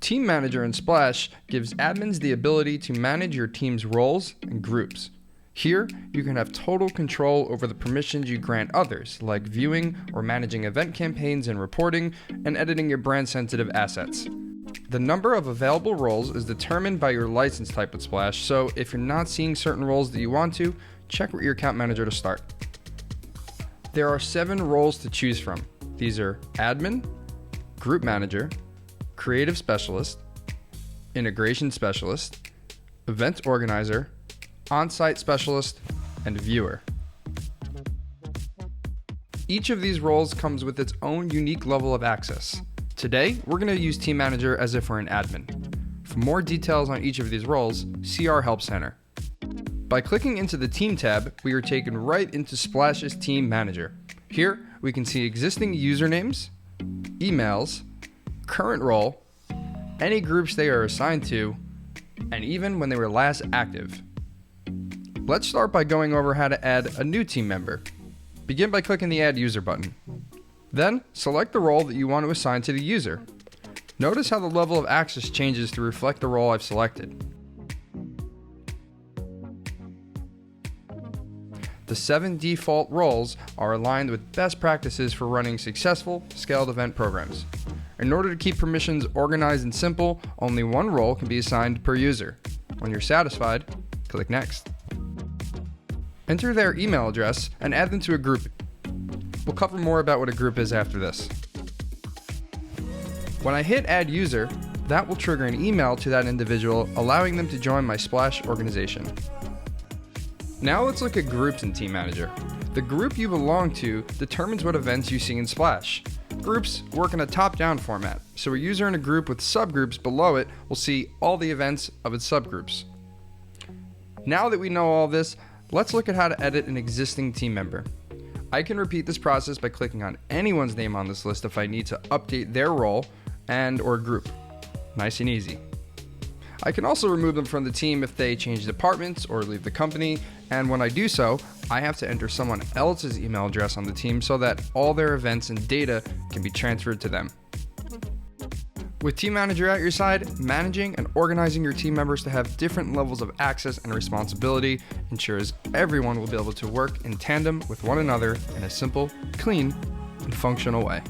Team Manager in Splash gives admins the ability to manage your team's roles and groups. Here, you can have total control over the permissions you grant others, like viewing or managing event campaigns and reporting, and editing your brand-sensitive assets. The number of available roles is determined by your license type with Splash, so if you're not seeing certain roles that you want to, check with your account manager to start. There are 7 roles to choose from. These are Admin, Group Manager, Creative Specialist, Integration Specialist, Event Organizer, On-Site Specialist, and Viewer. Each of these roles comes with its own unique level of access. Today, we're going to use Team Manager as if we're an admin. For more details on each of these roles, see our Help Center. By clicking into the Team tab, we are taken right into Splash's Team Manager. Here, we can see existing usernames, emails, current role, any groups they are assigned to, and even when they were last active. Let's start by going over how to add a new team member. Begin by clicking the Add User button. Then, select the role that you want to assign to the user. Notice how the level of access changes to reflect the role I've selected. The 7 default roles are aligned with best practices for running successful, scaled event programs. In order to keep permissions organized and simple, only one role can be assigned per user. When you're satisfied, click Next. Enter their email address and add them to a group. We'll cover more about what a group is after this. When I hit Add User, that will trigger an email to that individual, allowing them to join my Splash organization. Now let's look at groups in Team Manager. The group you belong to determines what events you see in Splash. Groups work in a top-down format, so a user in a group with subgroups below it will see all the events of its subgroups. Now that we know all this, let's look at how to edit an existing team member. I can repeat this process by clicking on anyone's name on this list if I need to update their role and/or group. Nice and easy. I can also remove them from the team if they change departments or leave the company, and when I do so, I have to enter someone else's email address on the team so that all their events and data can be transferred to them. With Team Manager at your side, managing and organizing your team members to have different levels of access and responsibility ensures everyone will be able to work in tandem with one another in a simple, clean, and functional way.